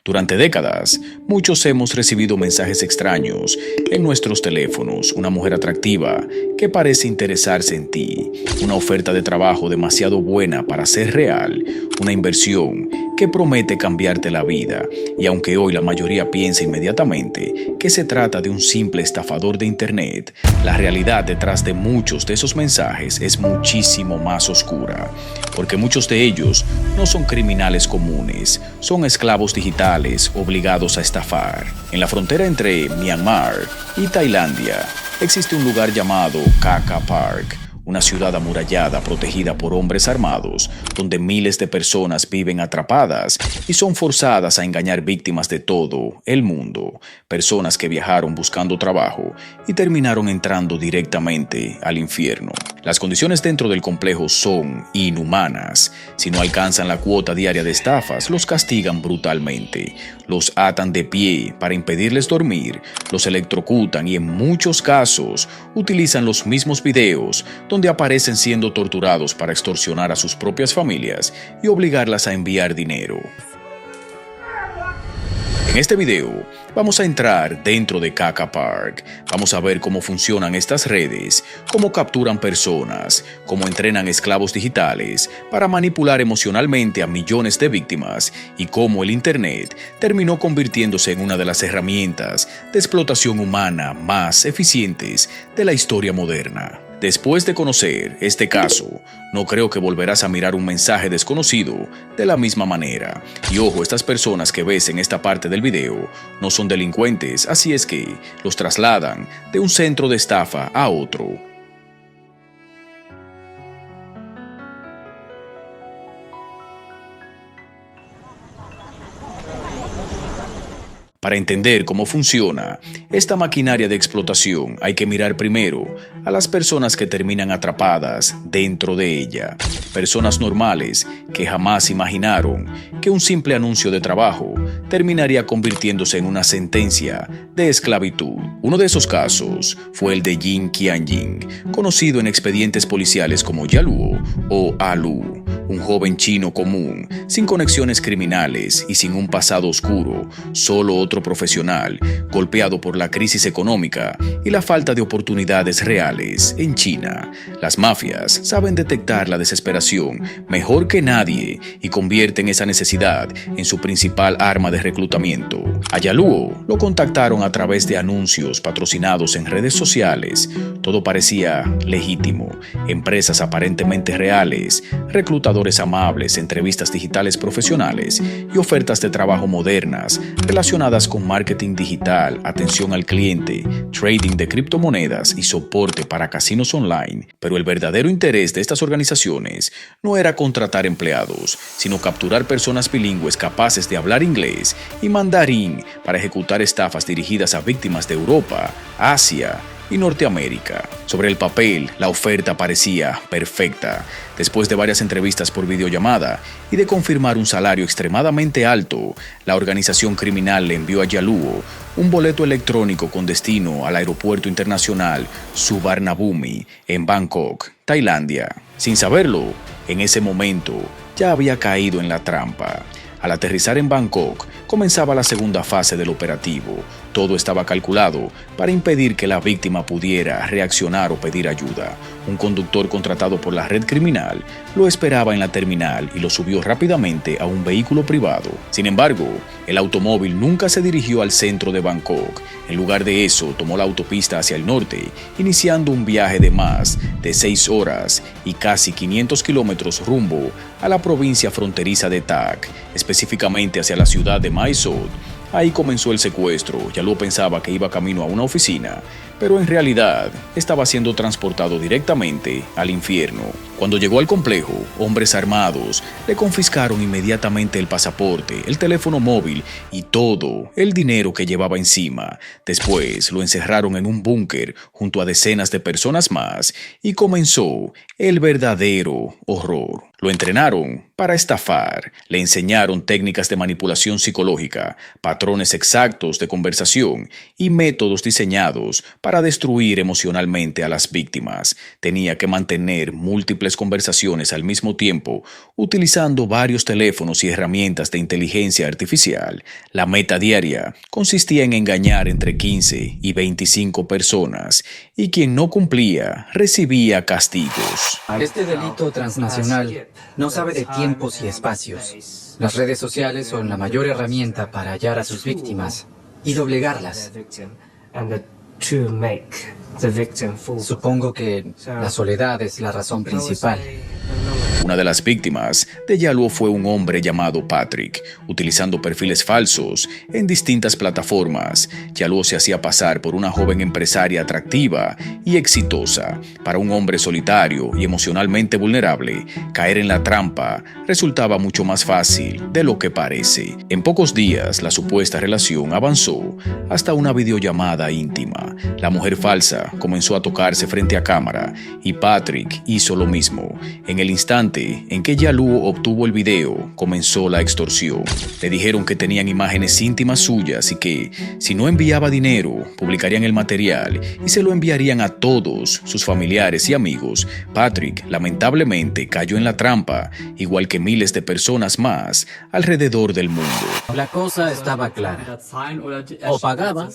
Durante décadas, muchos hemos recibido mensajes extraños en nuestros teléfonos, una mujer atractiva que parece interesarse en ti, una oferta de trabajo demasiado buena para ser real, una inversión que promete cambiarte la vida, y aunque hoy la mayoría piensa inmediatamente que se trata de un simple estafador de internet, la realidad detrás de muchos de esos mensajes es muchísimo más oscura, porque muchos de ellos no son criminales comunes, son esclavos digitales obligados a estafar. En la frontera entre Myanmar y Tailandia existe un lugar llamado Kaka Park, una ciudad amurallada protegida por hombres armados, donde miles de personas viven atrapadas y son forzadas a engañar víctimas de todo el mundo, personas que viajaron buscando trabajo y terminaron entrando directamente al infierno. Las condiciones dentro del complejo son inhumanas. Si no alcanzan la cuota diaria de estafas, los castigan brutalmente, los atan de pie para impedirles dormir, los electrocutan y en muchos casos utilizan los mismos videos donde aparecen siendo torturados para extorsionar a sus propias familias y obligarlas a enviar dinero. En este video vamos a entrar dentro de Kaka Park, vamos a ver cómo funcionan estas redes, cómo capturan personas, cómo entrenan esclavos digitales para manipular emocionalmente a millones de víctimas y cómo el Internet terminó convirtiéndose en una de las herramientas de explotación humana más eficientes de la historia moderna. Después de conocer este caso, no creo que volverás a mirar un mensaje desconocido de la misma manera. Y ojo, estas personas que ves en esta parte del video no son delincuentes, así es que los trasladan de un centro de estafa a otro. Para entender cómo funciona esta maquinaria de explotación, hay que mirar primero a las personas que terminan atrapadas dentro de ella. Personas normales que jamás imaginaron que un simple anuncio de trabajo terminaría convirtiéndose en una sentencia de esclavitud. Uno de esos casos fue el de Jin Qianjing, conocido en expedientes policiales como Yaluo o Alu. Un joven chino común, sin conexiones criminales y sin un pasado oscuro, solo otro profesional, golpeado por la crisis económica y la falta de oportunidades reales en China. Las mafias saben detectar la desesperación mejor que nadie y convierten esa necesidad en su principal arma de reclutamiento. A Yaluo lo contactaron a través de anuncios patrocinados en redes sociales. Todo parecía legítimo, empresas aparentemente reales, reclutadores amables, entrevistas digitales profesionales y ofertas de trabajo modernas relacionadas con marketing digital, atención al cliente, trading de criptomonedas y soporte para casinos online. Pero el verdadero interés de estas organizaciones no era contratar empleados, sino capturar personas bilingües capaces de hablar inglés y mandarín para ejecutar estafas dirigidas a víctimas de Europa, Asia y Norteamérica. Sobre el papel, la oferta parecía perfecta. Después de varias entrevistas por videollamada y de confirmar un salario extremadamente alto, la organización criminal le envió a Yaluo un boleto electrónico con destino al aeropuerto internacional Suvarnabhumi en Bangkok, Tailandia. Sin saberlo, en ese momento ya había caído en la trampa. Al aterrizar en Bangkok, comenzaba la segunda fase del operativo. Todo estaba calculado para impedir que la víctima pudiera reaccionar o pedir ayuda. Un conductor contratado por la red criminal lo esperaba en la terminal y lo subió rápidamente a un vehículo privado. Sin embargo, el automóvil nunca se dirigió al centro de Bangkok. En lugar de eso, tomó la autopista hacia el norte, iniciando un viaje de más de 6 horas y casi 500 kilómetros rumbo a la provincia fronteriza de Tak, específicamente hacia la ciudad de Mae Sot. Ahí comenzó el secuestro. Yaluo pensaba que iba camino a una oficina, pero en realidad estaba siendo transportado directamente al infierno. Cuando llegó al complejo, hombres armados le confiscaron inmediatamente el pasaporte, el teléfono móvil y todo el dinero que llevaba encima. Después lo encerraron en un búnker junto a decenas de personas más y comenzó el verdadero horror. Lo entrenaron para estafar, le enseñaron técnicas de manipulación psicológica, patrones exactos de conversación y métodos diseñados para para destruir emocionalmente a las víctimas. Tenía que mantener múltiples conversaciones al mismo tiempo, utilizando varios teléfonos y herramientas de inteligencia artificial. La meta diaria consistía en engañar entre 15 y 25 personas, y quien no cumplía recibía castigos. Este delito transnacional no sabe de tiempos y espacios. Las redes sociales son la mayor herramienta para hallar a sus víctimas y doblegarlas. Supongo que la soledad es la razón principal. Una de las víctimas de Yaluo fue un hombre llamado Patrick. Utilizando perfiles falsos en distintas plataformas, Yaluo se hacía pasar por una joven empresaria atractiva y exitosa. Para un hombre solitario y emocionalmente vulnerable, caer en la trampa resultaba mucho más fácil de lo que parece. En pocos días, la supuesta relación avanzó hasta una videollamada íntima. La mujer falsa comenzó a tocarse frente a cámara y Patrick hizo lo mismo. En el instante en que Yaluo obtuvo el video, comenzó la extorsión. Le dijeron que tenían imágenes íntimas suyas y que, si no enviaba dinero, publicarían el material y se lo enviarían a todos sus familiares y amigos. Patrick, lamentablemente, cayó en la trampa, igual que miles de personas más alrededor del mundo. La cosa estaba clara. O pagaba,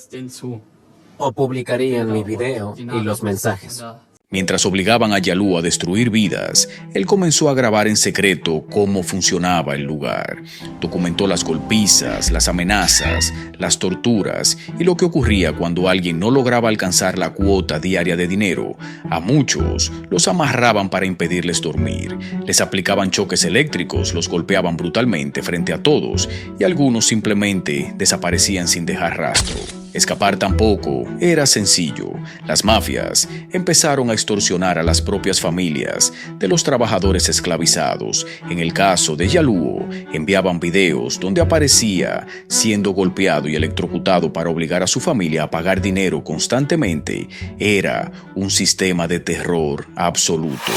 o publicarían mi video y los mensajes. Mientras obligaban a Yaluo a destruir vidas, él comenzó a grabar en secreto cómo funcionaba el lugar. Documentó las golpizas, las amenazas, las torturas y lo que ocurría cuando alguien no lograba alcanzar la cuota diaria de dinero. A muchos los amarraban para impedirles dormir, les aplicaban choques eléctricos, los golpeaban brutalmente frente a todos y algunos simplemente desaparecían sin dejar rastro. Escapar tampoco era sencillo. Las mafias empezaron a extorsionar a las propias familias de los trabajadores esclavizados. En el caso de Yaluo, enviaban videos donde aparecía siendo golpeado y electrocutado para obligar a su familia a pagar dinero constantemente. Era un sistema de terror absoluto.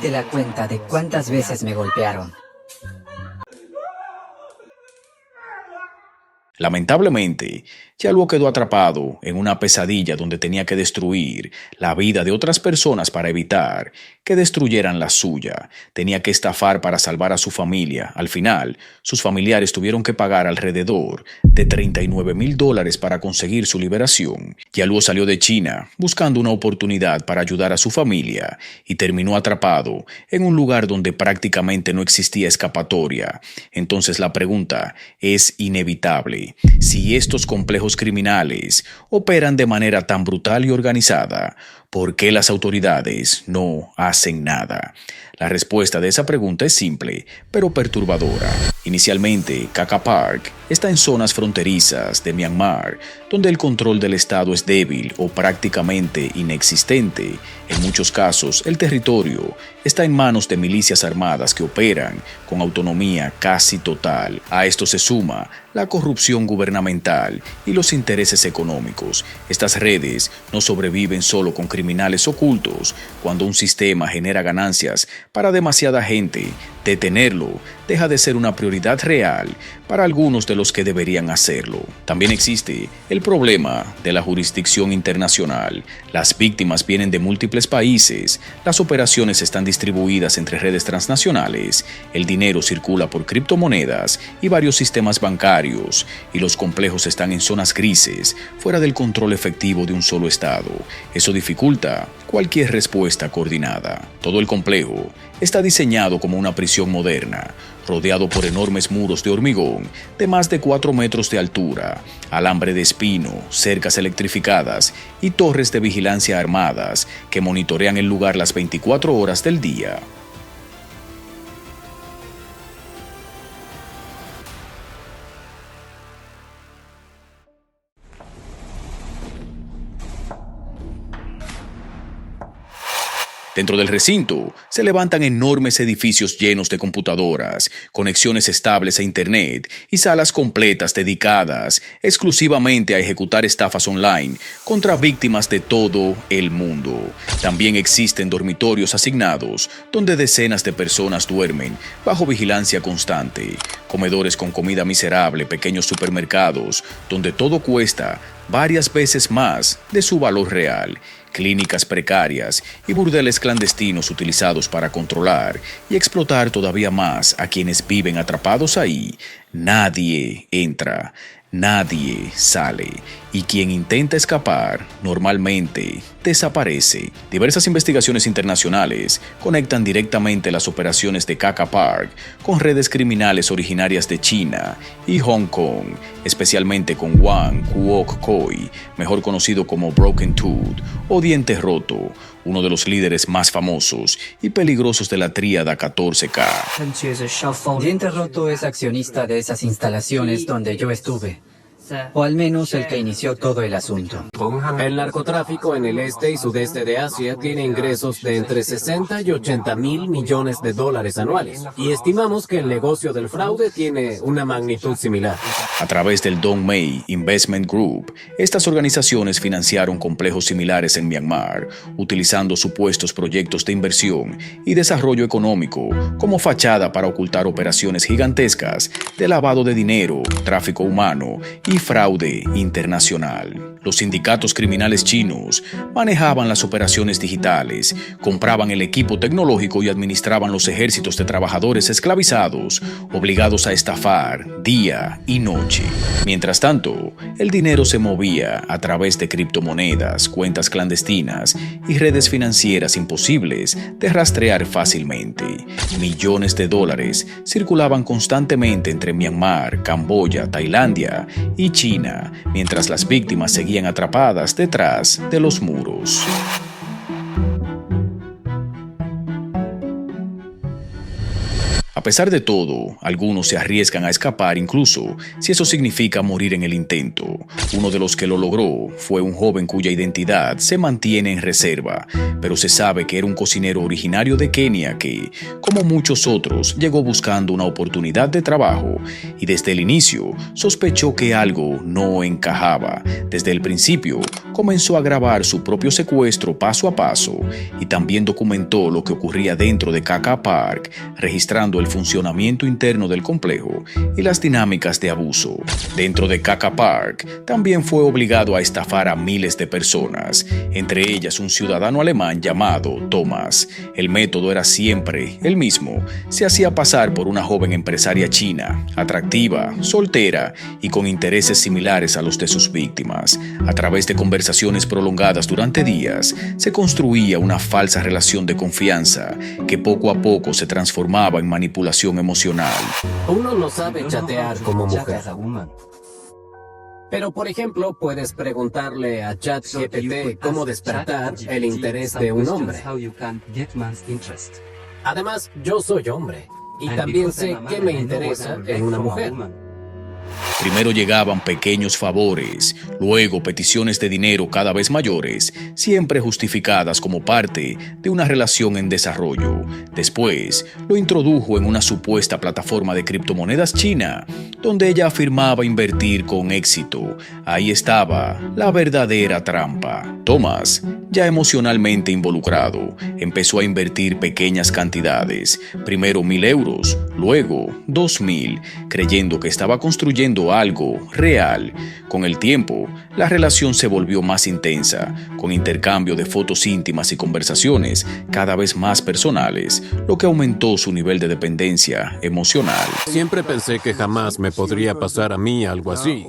De la cuenta de cuántas veces me golpearon. Lamentablemente, Yaluo quedó atrapado en una pesadilla donde tenía que destruir la vida de otras personas para evitar que destruyeran la suya. Tenía que estafar para salvar a su familia. Al final, sus familiares tuvieron que pagar alrededor de $39,000 para conseguir su liberación. Yaluo salió de China buscando una oportunidad para ayudar a su familia y terminó atrapado en un lugar donde prácticamente no existía escapatoria. Entonces la pregunta es inevitable. Si estos complejos criminales operan de manera tan brutal y organizada, ¿por qué las autoridades no hacen nada? La respuesta de esa pregunta es simple, pero perturbadora. Inicialmente, Kaka Park está en zonas fronterizas de Myanmar, donde el control del Estado es débil o prácticamente inexistente. En muchos casos, el territorio está en manos de milicias armadas que operan con autonomía casi total. A esto se suma la corrupción gubernamental y los intereses económicos. Estas redes no sobreviven solo con criminales ocultos. Cuando un sistema genera ganancias para demasiada gente, detenerlo deja de ser una prioridad real para algunos de los que deberían hacerlo. También existe el problema de la jurisdicción internacional. Las víctimas vienen de múltiples países, las operaciones están distribuidas entre redes transnacionales, el dinero circula por criptomonedas y varios sistemas bancarios, y los complejos están en zonas grises, fuera del control efectivo de un solo estado. Eso dificulta cualquier respuesta coordinada. Todo el complejo está diseñado como una prisión moderna, rodeado por enormes muros de hormigón de más de 4 metros de altura, alambre de espino, cercas electrificadas y torres de vigilancia armadas que monitorean el lugar las 24 horas del día. Dentro del recinto se levantan enormes edificios llenos de computadoras, conexiones estables a Internet y salas completas dedicadas exclusivamente a ejecutar estafas online contra víctimas de todo el mundo. También existen dormitorios asignados donde decenas de personas duermen bajo vigilancia constante, comedores con comida miserable, pequeños supermercados donde todo cuesta varias veces más de su valor real, clínicas precarias y burdeles clandestinos utilizados para controlar y explotar todavía más a quienes viven atrapados ahí. Nadie entra, nadie sale, y quien intenta escapar normalmente desaparece. Diversas investigaciones internacionales conectan directamente las operaciones de Kaka Park con redes criminales originarias de China y Hong Kong, especialmente con Wang Kuok Koi, mejor conocido como Broken Tooth o Diente Roto, uno de los líderes más famosos y peligrosos de la tríada 14K. Diente Roto es accionista de esas instalaciones donde yo estuve. O al menos el que inició todo el asunto. El narcotráfico en el este y sudeste de Asia tiene ingresos de entre 60 y 80 mil millones de dólares anuales. Y estimamos que el negocio del fraude tiene una magnitud similar. A través del Dongmei Investment Group, estas organizaciones financiaron complejos similares en Myanmar, utilizando supuestos proyectos de inversión y desarrollo económico como fachada para ocultar operaciones gigantescas de lavado de dinero, tráfico humano y fraude internacional. Los sindicatos criminales chinos manejaban las operaciones digitales, compraban el equipo tecnológico y administraban los ejércitos de trabajadores esclavizados, obligados a estafar día y noche. Mientras tanto, el dinero se movía a través de criptomonedas, cuentas clandestinas y redes financieras imposibles de rastrear fácilmente. Millones de dólares circulaban constantemente entre Myanmar, Camboya, Tailandia y China, mientras las víctimas seguían atrapadas detrás de los muros. A pesar de todo, algunos se arriesgan a escapar incluso si eso significa morir en el intento. Uno de los que lo logró fue un joven cuya identidad se mantiene en reserva, pero se sabe que era un cocinero originario de Kenia que, como muchos otros, llegó buscando una oportunidad de trabajo y desde el inicio sospechó que algo no encajaba. Desde el principio comenzó a grabar su propio secuestro paso a paso y también documentó lo que ocurría dentro de Kaka Park, registrando el funcionamiento interno del complejo y las dinámicas de abuso. Dentro de Kaka Park, también fue obligado a estafar a miles de personas, entre ellas un ciudadano alemán llamado Thomas. El método era siempre el mismo. Se hacía pasar por una joven empresaria china, atractiva, soltera y con intereses similares a los de sus víctimas. A través de conversaciones prolongadas durante días, se construía una falsa relación de confianza que poco a poco se transformaba en manipulación emocional. Uno no sabe chatear como mujer. Pero, por ejemplo, puedes preguntarle a ChatGPT cómo despertar el interés de un hombre. Además, yo soy hombre y también sé qué me interesa en una mujer. Primero llegaban pequeños favores, luego peticiones de dinero cada vez mayores, siempre justificadas como parte de una relación en desarrollo. Después, lo introdujo en una supuesta plataforma de criptomonedas china, donde ella afirmaba invertir con éxito. Ahí estaba la verdadera trampa. Thomas, ya emocionalmente involucrado, empezó a invertir pequeñas cantidades, primero 1.000 euros, luego 2.000, creyendo que estaba construyendo algo real. Con el tiempo, la relación se volvió más intensa, con intercambio de fotos íntimas y conversaciones cada vez más personales, lo que aumentó su nivel de dependencia emocional. Siempre pensé que jamás me podría pasar a mí algo así,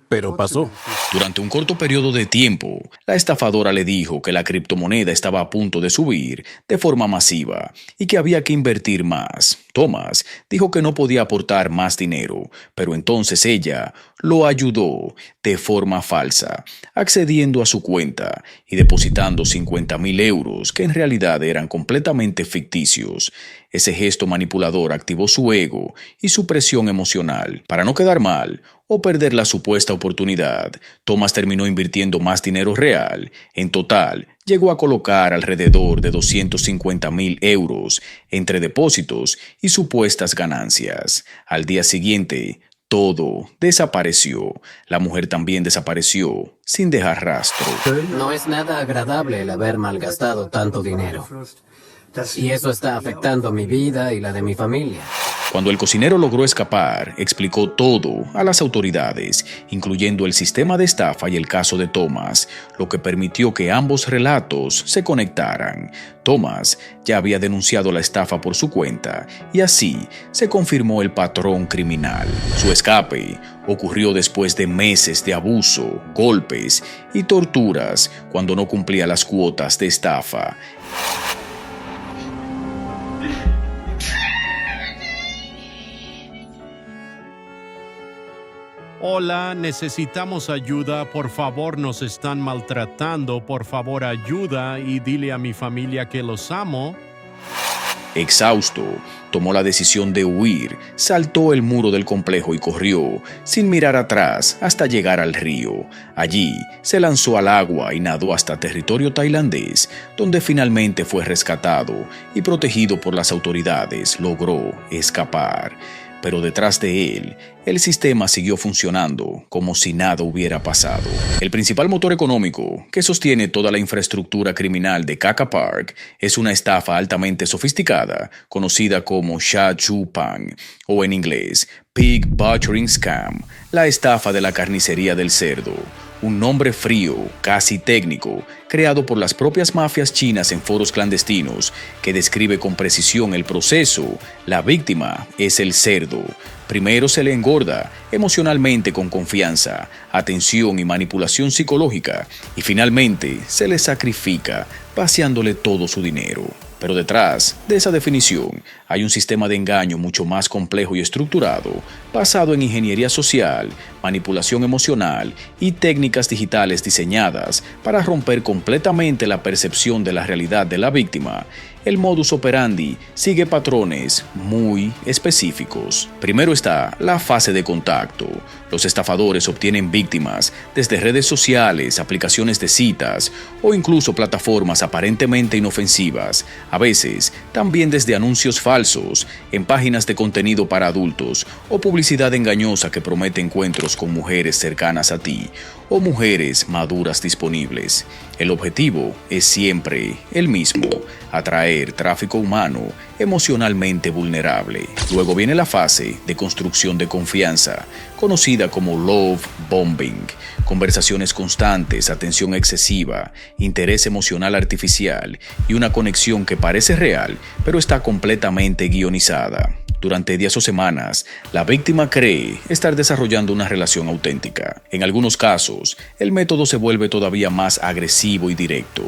pero pasó. Durante un corto periodo de tiempo, la estafadora le dijo que la criptomoneda estaba a punto de subir de forma masiva y que había que invertir más. Thomas dijo que no podía aportar más dinero, pero entonces ella lo ayudó de forma falsa, accediendo a su cuenta y depositando 50.000 euros que en realidad eran completamente ficticios. Ese gesto manipulador activó su ego y su presión emocional. Para no quedar mal o perder la supuesta oportunidad, Thomas terminó invirtiendo más dinero real. En total, llegó a colocar alrededor de 250.000 euros entre depósitos y supuestas ganancias. Al día siguiente, todo desapareció. La mujer también desapareció sin dejar rastro. No es nada agradable el haber malgastado tanto dinero. Y eso está afectando mi vida y la de mi familia. Cuando el cocinero logró escapar, explicó todo a las autoridades, incluyendo el sistema de estafa y el caso de Thomas, lo que permitió que ambos relatos se conectaran. Thomas ya había denunciado la estafa por su cuenta y así se confirmó el patrón criminal. Su escape ocurrió después de meses de abuso, golpes y torturas cuando no cumplía las cuotas de estafa. Hola, necesitamos ayuda, por favor, nos están maltratando, por favor, ayuda y dile a mi familia que los amo. Exhausto, tomó la decisión de huir, saltó el muro del complejo y corrió, sin mirar atrás, hasta llegar al río. Allí, se lanzó al agua y nadó hasta territorio tailandés, donde finalmente fue rescatado y protegido por las autoridades, logró escapar. Pero detrás de él, el sistema siguió funcionando como si nada hubiera pasado. El principal motor económico que sostiene toda la infraestructura criminal de Kaka Park es una estafa altamente sofisticada, conocida como Sha Chu Pang, o en inglés, Pig Butchering Scam, la estafa de la carnicería del cerdo. Un nombre frío, casi técnico, creado por las propias mafias chinas en foros clandestinos, que describe con precisión el proceso. La víctima es el cerdo. Primero se le engorda emocionalmente con confianza, atención y manipulación psicológica, y finalmente se le sacrifica, vaciándole todo su dinero. Pero detrás de esa definición hay un sistema de engaño mucho más complejo y estructurado, basado en ingeniería social, manipulación emocional y técnicas digitales diseñadas para romper completamente la percepción de la realidad de la víctima. El modus operandi sigue patrones muy específicos. Primero está la fase de contacto. Los estafadores obtienen víctimas desde redes sociales, aplicaciones de citas o incluso plataformas aparentemente inofensivas, a veces también desde anuncios falsos en páginas de contenido para adultos o publicidad engañosa que promete encuentros con mujeres cercanas a ti o mujeres maduras disponibles. El objetivo es siempre el mismo: atraer tráfico humano emocionalmente vulnerable. Luego viene la fase de construcción de confianza, conocida como love bombing. Conversaciones constantes, atención excesiva, interés emocional artificial y una conexión que parece real, pero está completamente guionizada. Durante días o semanas, la víctima cree estar desarrollando una relación auténtica. En algunos casos, el método se vuelve todavía más agresivo y directo.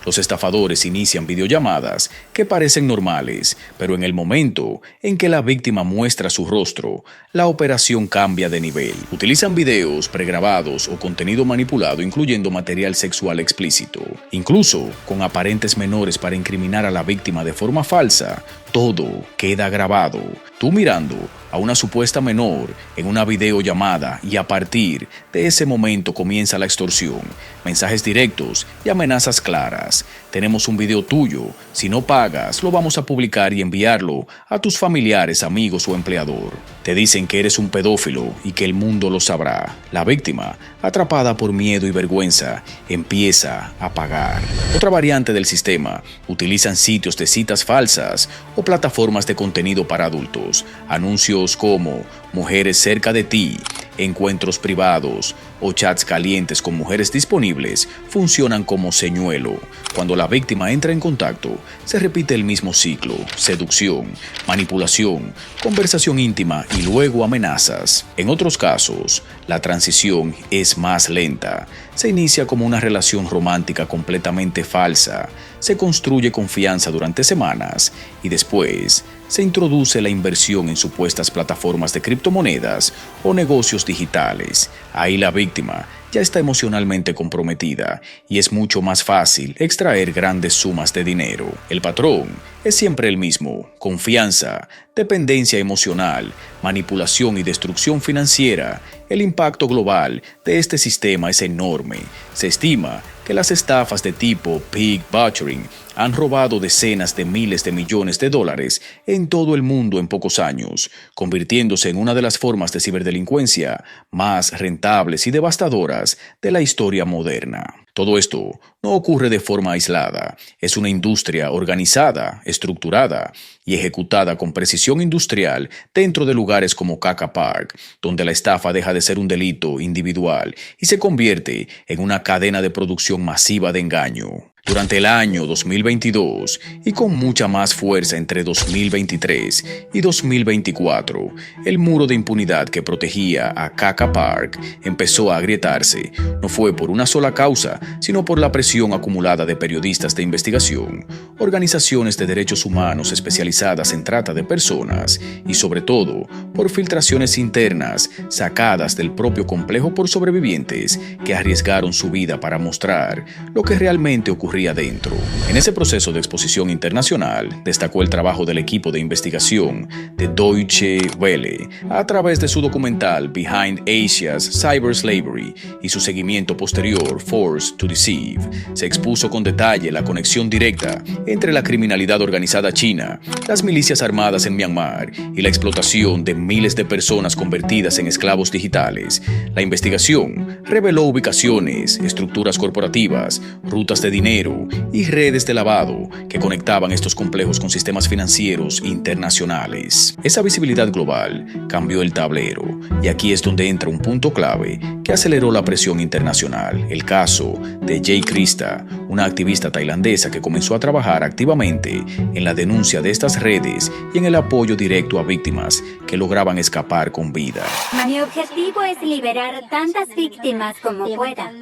Los estafadores inician videollamadas que parecen normales, pero en el momento en que la víctima muestra su rostro, la operación cambia de nivel. Utilizan videos pregrabados o contenido manipulado, incluyendo material sexual explícito, incluso con aparentes menores para incriminar a la víctima de forma falsa. Todo queda grabado, tú mirando a una supuesta menor en una videollamada, y a partir de ese momento comienza la extorsión, mensajes directos y amenazas claras. Tenemos un video tuyo, si no pagas lo vamos a publicar y enviarlo a tus familiares, amigos o empleador. Te dicen que eres un pedófilo y que el mundo lo sabrá. La víctima, atrapada por miedo y vergüenza, empieza a pagar. Otra variante del sistema: utilizan sitios de citas falsas o plataformas de contenido para adultos. Anuncios como mujeres cerca de ti, encuentros privados o chats calientes con mujeres disponibles funcionan como señuelo. Cuando la víctima entra en contacto, se repite el mismo ciclo: seducción, manipulación, conversación íntima y luego amenazas. En otros casos, la transición es más lenta. Se inicia como una relación romántica completamente falsa, se construye confianza durante semanas y después se introduce la inversión en supuestas plataformas de criptomonedas o negocios digitales. Ahí la víctima ya está emocionalmente comprometida y es mucho más fácil extraer grandes sumas de dinero. El patrón es siempre el mismo: confianza, dependencia emocional, manipulación y destrucción financiera. El impacto global de este sistema es enorme. Se estima que las estafas de tipo pig butchering han robado decenas de miles de millones de dólares en todo el mundo en pocos años, convirtiéndose en una de las formas de ciberdelincuencia más rentables y devastadoras de la historia moderna. Todo esto no ocurre de forma aislada. Es una industria organizada, estructurada y ejecutada con precisión industrial dentro de lugares como Kaka Park, donde la estafa deja de ser un delito individual y se convierte en una cadena de producción masiva de engaño. Durante el año 2022 y con mucha más fuerza entre 2023 y 2024, el muro de impunidad que protegía a Kaka Park empezó a agrietarse. No fue por una sola causa, sino por la presión acumulada de periodistas de investigación, organizaciones de derechos humanos especializadas en trata de personas y, sobre todo, por filtraciones internas sacadas del propio complejo por sobrevivientes que arriesgaron su vida para mostrar lo que realmente ocurría dentro. En ese proceso de exposición internacional destacó el trabajo del equipo de investigación de Deutsche Welle a través de su documental Behind Asia's Cyber Slavery y su seguimiento posterior Forced to Deceive. Se expuso con detalle la conexión directa entre la criminalidad organizada china, las milicias armadas en Myanmar y la explotación de miles de personas convertidas en esclavos digitales. La investigación reveló ubicaciones, estructuras corporativas, rutas de dinero y redes de lavado que conectaban estos complejos con sistemas financieros internacionales. Esa visibilidad global cambió el tablero, y aquí es donde entra un punto clave que aceleró la presión internacional: el caso de Jay Krista, una activista tailandesa que comenzó a trabajar activamente en la denuncia de estas redes y en el apoyo directo a víctimas que lograban escapar con vida. Mi objetivo es liberar tantas víctimas como pueda.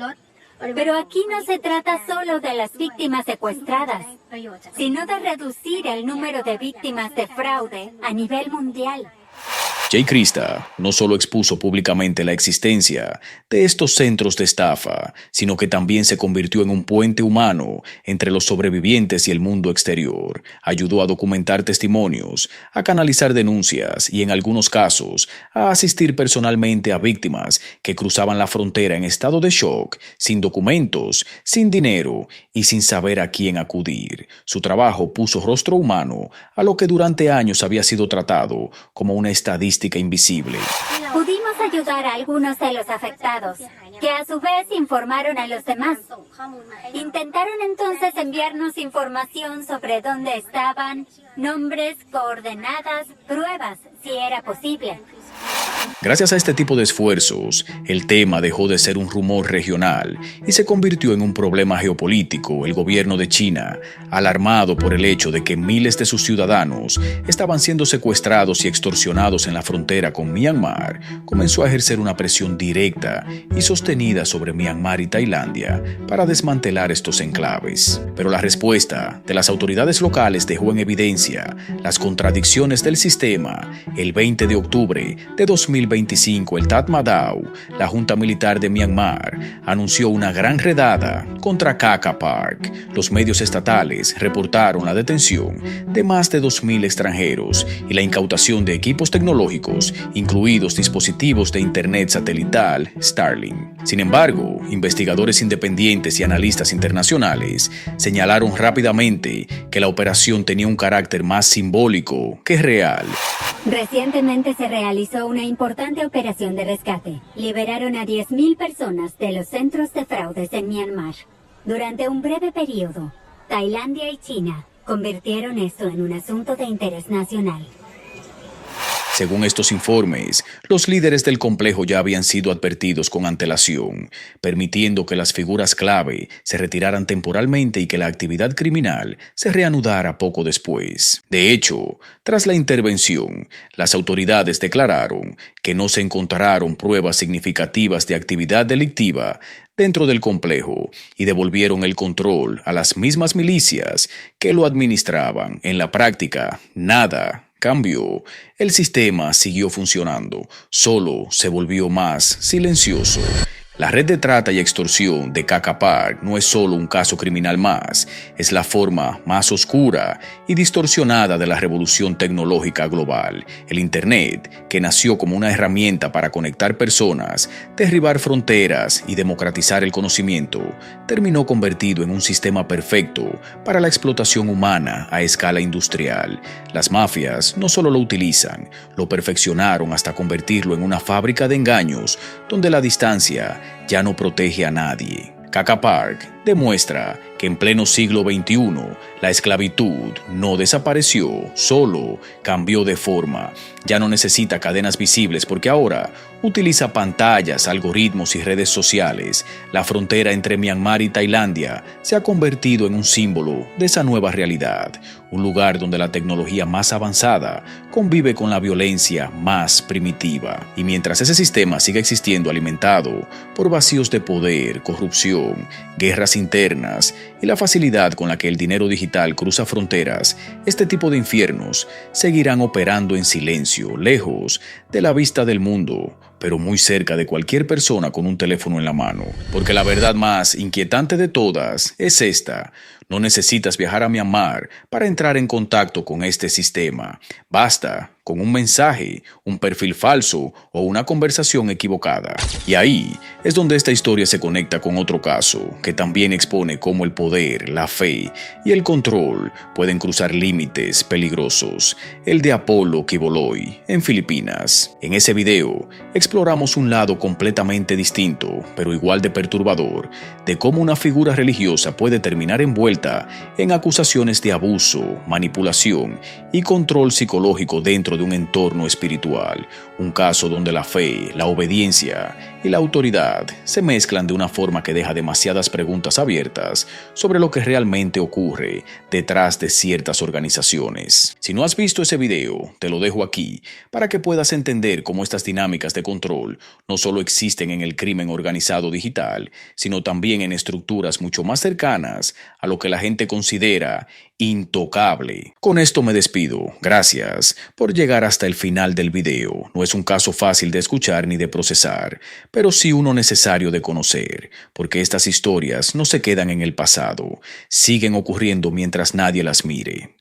Pero aquí no se trata solo de las víctimas secuestradas, sino de reducir el número de víctimas de fraude a nivel mundial. Jay Krista no solo expuso públicamente la existencia de estos centros de estafa, sino que también se convirtió en un puente humano entre los sobrevivientes y el mundo exterior. Ayudó a documentar testimonios, a canalizar denuncias y, en algunos casos, a asistir personalmente a víctimas que cruzaban la frontera en estado de shock, sin documentos, sin dinero y sin saber a quién acudir. Su trabajo puso rostro humano a lo que durante años había sido tratado como una estadística invisible. Pudimos ayudar a algunos de los afectados, que a su vez informaron a los demás. Intentaron entonces enviarnos información sobre dónde estaban, nombres, coordenadas, pruebas, si era posible. Gracias a este tipo de esfuerzos, el tema dejó de ser un rumor regional y se convirtió en un problema geopolítico. El gobierno de China, alarmado por el hecho de que miles de sus ciudadanos estaban siendo secuestrados y extorsionados en la frontera con Myanmar, comenzó a ejercer una presión directa y sostenida sobre Myanmar y Tailandia para desmantelar estos enclaves. Pero la respuesta de las autoridades locales dejó en evidencia las contradicciones del sistema. El 20 de octubre de 2025, el Tatmadaw, la Junta Militar de Myanmar, anunció una gran redada contra Kaka Park. Los medios estatales reportaron la detención de más de 2,000 extranjeros y la incautación de equipos tecnológicos, incluidos dispositivos de internet satelital Starlink. Sin embargo, investigadores independientes y analistas internacionales señalaron rápidamente que la operación tenía un carácter más simbólico que real. Recientemente se realizó una importante operación de rescate. Liberaron a 10,000 personas de los centros de fraudes en Myanmar. Durante un breve periodo, Tailandia y China convirtieron esto en un asunto de interés nacional. Según estos informes, los líderes del complejo ya habían sido advertidos con antelación, permitiendo que las figuras clave se retiraran temporalmente y que la actividad criminal se reanudara poco después. De hecho, tras la intervención, las autoridades declararon que no se encontraron pruebas significativas de actividad delictiva dentro del complejo y devolvieron el control a las mismas milicias que lo administraban. En la práctica, nada cambió. El sistema siguió funcionando, solo se volvió más silencioso. La red de trata y extorsión de Caca Park no es solo un caso criminal más, es la forma más oscura y distorsionada de la revolución tecnológica global. El Internet, que nació como una herramienta para conectar personas, derribar fronteras y democratizar el conocimiento, terminó convertido en un sistema perfecto para la explotación humana a escala industrial. Las mafias no solo lo utilizan, lo perfeccionaron hasta convertirlo en una fábrica de engaños donde la distancia ya no protege a nadie. Caca Park demuestra que en pleno siglo XXI la esclavitud no desapareció, solo cambió de forma. Ya no necesita cadenas visibles porque ahora utiliza pantallas, algoritmos y redes sociales. La frontera entre Myanmar y Tailandia se ha convertido en un símbolo de esa nueva realidad, un lugar donde la tecnología más avanzada convive con la violencia más primitiva. Y mientras ese sistema sigue existiendo alimentado por vacíos de poder, corrupción, guerras internas y la facilidad con la que el dinero digital cruza fronteras, este tipo de infiernos seguirán operando en silencio, lejos de la vista del mundo, pero muy cerca de cualquier persona con un teléfono en la mano. Porque la verdad más inquietante de todas es esta: no necesitas viajar a Myanmar para entrar en contacto con este sistema. Basta con un mensaje, un perfil falso o una conversación equivocada. Y ahí es donde esta historia se conecta con otro caso, que también expone cómo el poder, la fe y el control pueden cruzar límites peligrosos. El de Apollo Quiboloy, en Filipinas. En ese video exploramos un lado completamente distinto, pero igual de perturbador, de cómo una figura religiosa puede terminar envuelta en acusaciones de abuso, manipulación y control psicológico dentro de un entorno espiritual. Un caso donde la fe, la obediencia y la autoridad se mezclan de una forma que deja demasiadas preguntas abiertas sobre lo que realmente ocurre detrás de ciertas organizaciones. Si no has visto ese video, te lo dejo aquí para que puedas entender cómo estas dinámicas de control no solo existen en el crimen organizado digital, sino también en estructuras mucho más cercanas a lo que la gente considera intocable. Con esto me despido. Gracias por llegar hasta el final del video. No es un caso fácil de escuchar ni de procesar, pero sí uno necesario de conocer, porque estas historias no se quedan en el pasado, siguen ocurriendo mientras nadie las mire.